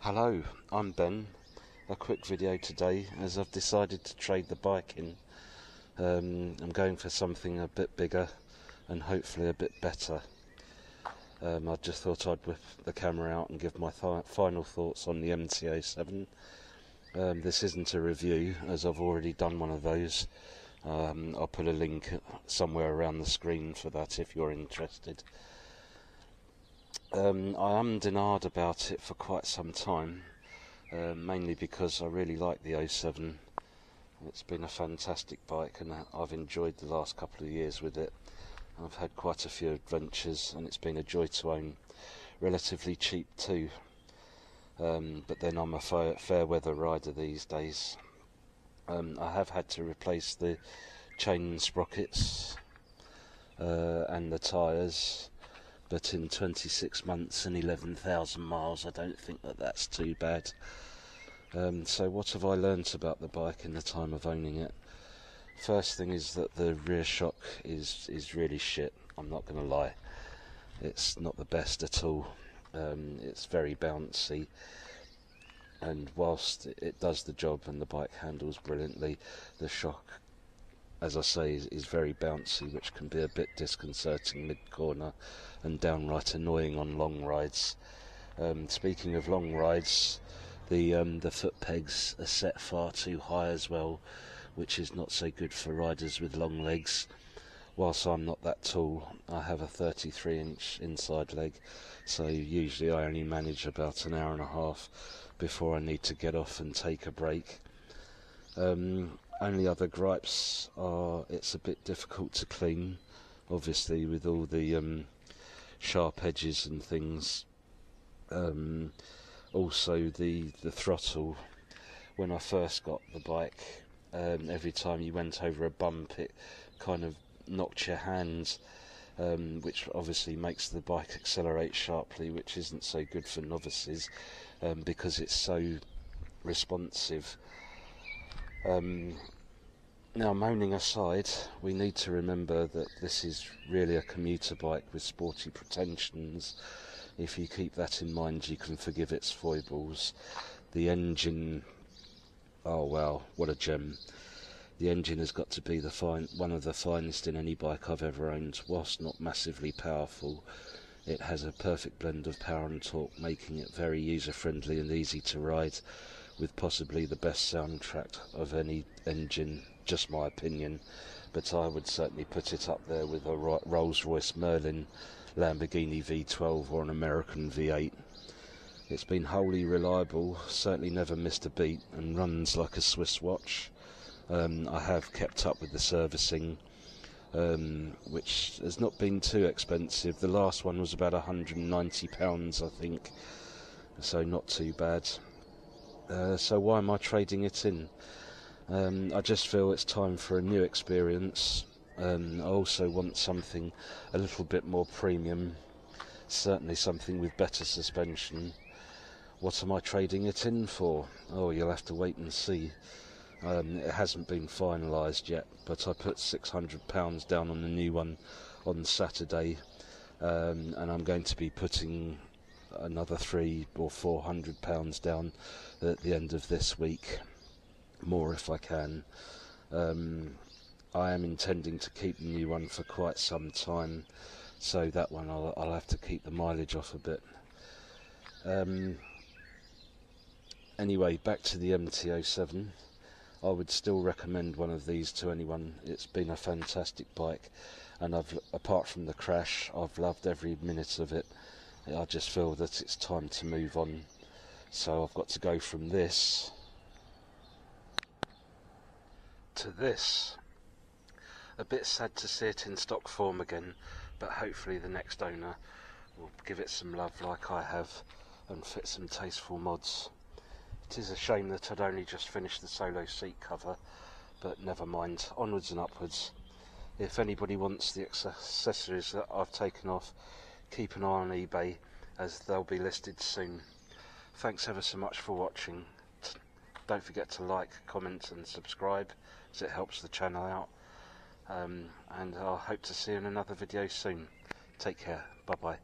Hello, I'm Ben. A quick video today as I've decided to trade the bike in. I'm going for something a bit bigger and hopefully a bit better. I just thought I'd whip the camera out and give my final thoughts on the MT07. This isn't a review as I've already done one of those. I'll put a link somewhere around the screen for that if you're interested. I ummed and ahed about it for quite some time, mainly because I really like the 07. It's been a fantastic bike and I've enjoyed the last couple of years with it. I've had quite a few adventures and it's been a joy to own. Relatively cheap too, but then I'm a fair weather rider these days. I have had to replace the chain and sprockets and the tyres, but in 26 months and 11,000 miles I don't think that's too bad. So what have I learnt about the bike in the time of owning it? First thing is that the rear shock is really shit, I'm not going to lie. It's not the best at all. It's very bouncy, and whilst it does the job and the bike handles brilliantly, the shock, as I say, is very bouncy, which can be a bit disconcerting mid-corner and downright annoying on long rides. Speaking of long rides, the foot pegs are set far too high as well, which is not so good for riders with long legs. Whilst I'm not that tall, I have a 33-inch inside leg, so usually I only manage about an hour and a half before I need to get off and take a break. Only other gripes are it's a bit difficult to clean, obviously with all the sharp edges and things. Also the throttle. When I first got the bike, every time you went over a bump it kind of knocked your hands, which obviously makes the bike accelerate sharply, which isn't so good for novices because it's so responsive. Now, moaning aside, we need to remember that this is really a commuter bike with sporty pretensions. If you keep that in mind, you can forgive its foibles. The engine, oh wow, what a gem. The engine has got to be one of the finest in any bike I've ever owned. Whilst not massively powerful, it has a perfect blend of power and torque, making it very user-friendly and easy to ride, with possibly the best soundtrack of any engine, just my opinion, but I would certainly put it up there with a Rolls-Royce Merlin, Lamborghini V12 or an American V8. It's been wholly reliable, certainly never missed a beat, and runs like a Swiss watch. I have kept up with the servicing, which has not been too expensive. The last one was about £190, I think, so not too bad. So why am I trading it in? I just feel it's time for a new experience. I also want something a little bit more premium, certainly something with better suspension. What am I trading it in for? Oh, you'll have to wait and see. It hasn't been finalised yet, but I put £600 down on the new one on Saturday, and I'm going to be putting another £300 or £400 down at the end of this week, more if I can. I am intending to keep the new one for quite some time, so that one I'll have to keep the mileage off a bit. Anyway, back to the MT07. I would still recommend one of these to anyone. It's been a fantastic bike, and apart from the crash, I've loved every minute of it. I just feel that it's time to move on. So I've got to go from this to this. A bit sad to see it in stock form again, but hopefully the next owner will give it some love like I have and fit some tasteful mods. It is a shame that I'd only just finished the solo seat cover, but never mind, onwards and upwards. If anybody wants the accessories that I've taken off, keep an eye on eBay, as they'll be listed soon. Thanks ever so much for watching. Don't forget to like, comment and subscribe, as it helps the channel out. And I'll hope to see you in another video soon. Take care, bye bye.